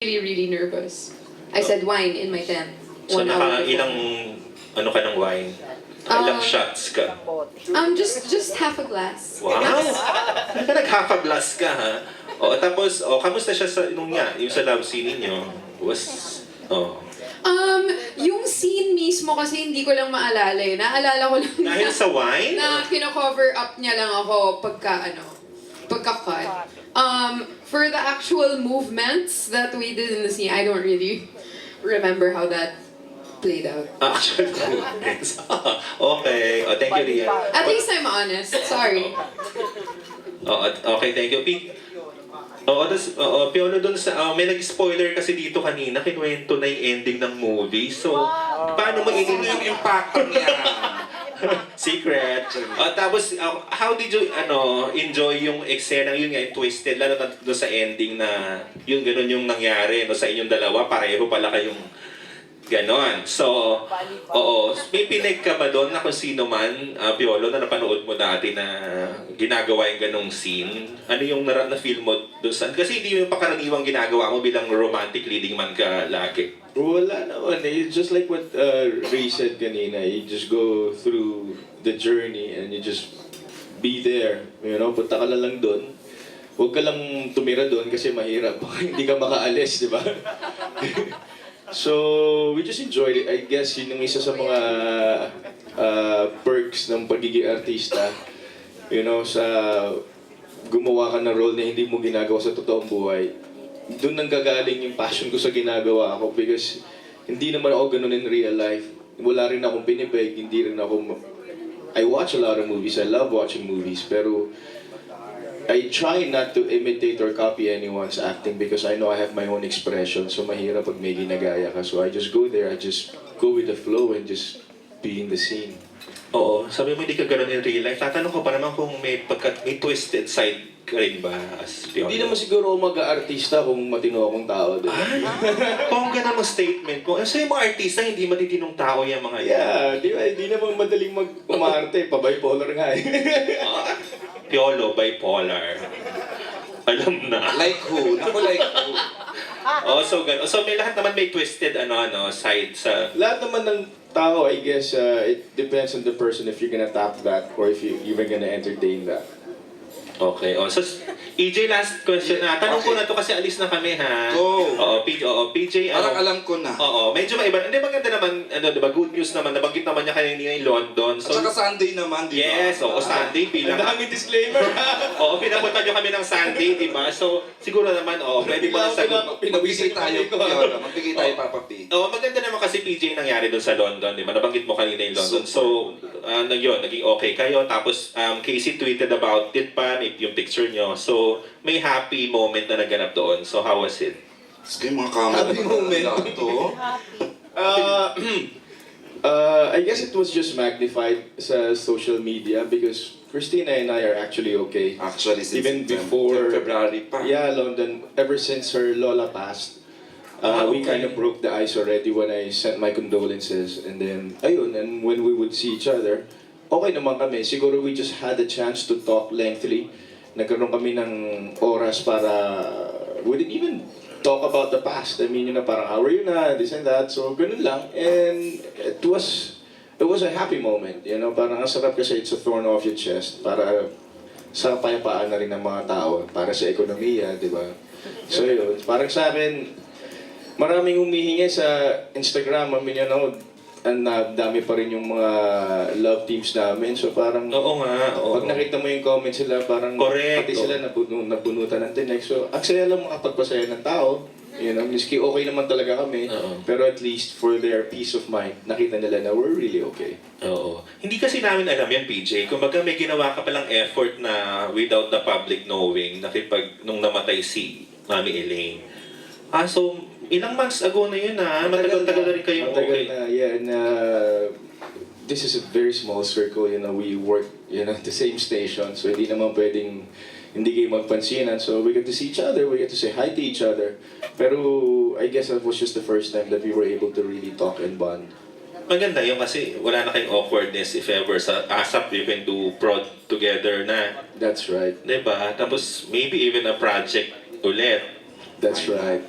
really nervous. I said wine in my tent. So 1 hour before. ilang ano ka ng wine? Ilang shots ka? Just half a glass. Wow! Ano ka nag-half a glass ka, ha? O, tapos, kamusta siya sa, yung sa love scene ninyo? Yung scene mismo kasi hindi ko lang maalala eh. Naalala ko lang Dahil sa wine? na kino-cover up niya lang ako pagka-cut. For the actual movements that we did in the scene, I don't really remember how that played out. Actual movements. Okay. Thank you, Rian. At least I'm honest. Sorry. Okay, thank you. Piolo dun sa, may nag-spoiler kasi dito kanina, kinuwento na yung ending ng movie. So, paano mo Sino yung impacto niya? Secret. Tapos, how did you enjoy yung eksena, yun nga, yung twisted, lalo na doon sa ending na yung ganun yung nangyari no, sa inyong dalawa, pareho pala kayong ganon. So, may pinag ka ba doon na kung sino man, Piolo, na napanood mo dati na ginagawa yung ganong scene? Ano yung na-feel mo doon sa... Kasi hindi yung pakaraniwang ginagawa mo bilang romantic leading man ka lagi. Wala naman eh. It's just like what Ray said kanina. You just go through the journey and you just be there. You know, punta ka lang doon. Huwag ka lang tumira doon kasi mahirap. Hindi ka makaalis, di ba? So, we just enjoyed it. I guess yun yung isa sa mga perks ng pagiging artista. You know, sa gumawa ka ng role na hindi mo ginagawa sa totoong buhay. Doon nang gagaling yung passion ko sa ginagawa ko because hindi naman ako ganun in real life. Wala rin akong pinipeg, hindi rin ako... I watch a lot of movies, I love watching movies, pero I try not to imitate or copy anyone's acting because I know I have my own expression, so mahirap pag may ginagaya ka. So I just go there, I just go with the flow and just be in the scene. Oo, sabi mo hindi ka ganun in real life. Tatanong ko pa naman kung may twisted side ka rin ba as Piolo? Hindi naman siguro ako mag-aartista kung matino akong tao. Diba? Kung ganun mo statement ko, so yung mga artista hindi matitinong tao yung mga yan. Yeah, di ba? Hindi naman madaling umarte. Pa-bipolar nga eh. Piolo, bipolar. Alam na. Like who? Naku, like who? So ganun. So may lahat naman may twisted side sa... Lahat naman ng tao, I guess, it depends on the person if you're gonna tap that or if you're even gonna entertain that. Okay. So, EJ, last question na. Tanong ko na to kasi alis na kami, ha? Go! PJ, Parang alam ko na. medyo maiba. Hindi, maganda naman, diba, good news naman. Nabanggit naman niya kanina yung London. At saka Sunday naman, di ba? Yes, Sunday bilang... Ang daming disclaimer! Pinapunta niyo kami ng Sunday, di ba? So, siguro naman, pwede mo na sagot. Magbigay tayo, Piolo. Magbigay tayo, Papa P. Maganda naman kasi PJ nangyari doon sa London, di ba? Nabanggit mo kanina yung London. So, naging okay kayo. Tapos, Casey tweeted about it pa, yung picture nyo. So, may happy moment na naganap doon. So, how was it? Sige, mga camera. Happy moment. I guess it was just magnified sa social media because Christina and I are actually okay. Actually, since Even before February pa. Yeah, London. Ever since her lola passed, we kind of broke the ice already when I sent my condolences. And then, ayun, and when we would see each other, okay naman kami. Siguro we just had a chance to talk lengthily. Nagkaroon kami ng oras para we didn't even talk about the past. I mean, parang how are you na, this and that. So, ganun lang. And it was a happy moment. Parang ang sarap kasi it's a thorn off your chest para sa payapaan na rin ng mga tao, para sa ekonomiya, di ba? So, yun. Parang sa akin, maraming humihingi sa Instagram. Ang dami pa rin yung mga love teams namin. So parang, Oo nga. pag nakita mo yung comments sila, parang Correct. pati sila nabunutan ng tinek. So, ang saya lang makapagpasaya ng tao. Miski okay naman talaga kami. Pero at least for their peace of mind, nakita nila na we're really okay. Oo. Hindi kasi namin alam yan, PJ. Kumbaga may ginawa ka palang effort na without the public knowing, nung namatay si Mami Elaine. So, ilang months ago na yun matagal-tagal na rin kayong Matagal okay. na, yeah. And this is a very small circle, we work, at the same station. So hindi naman pwedeng hindi kayo magpansinan. So we get to see each other, we get to say hi to each other. Pero I guess that was just the first time that we were able to really talk and bond. Maganda yung kasi wala na kayong awkwardness if ever sa ASAP you can do prod together na. That's right. Diba? Tapos maybe even a project ulit. That's right.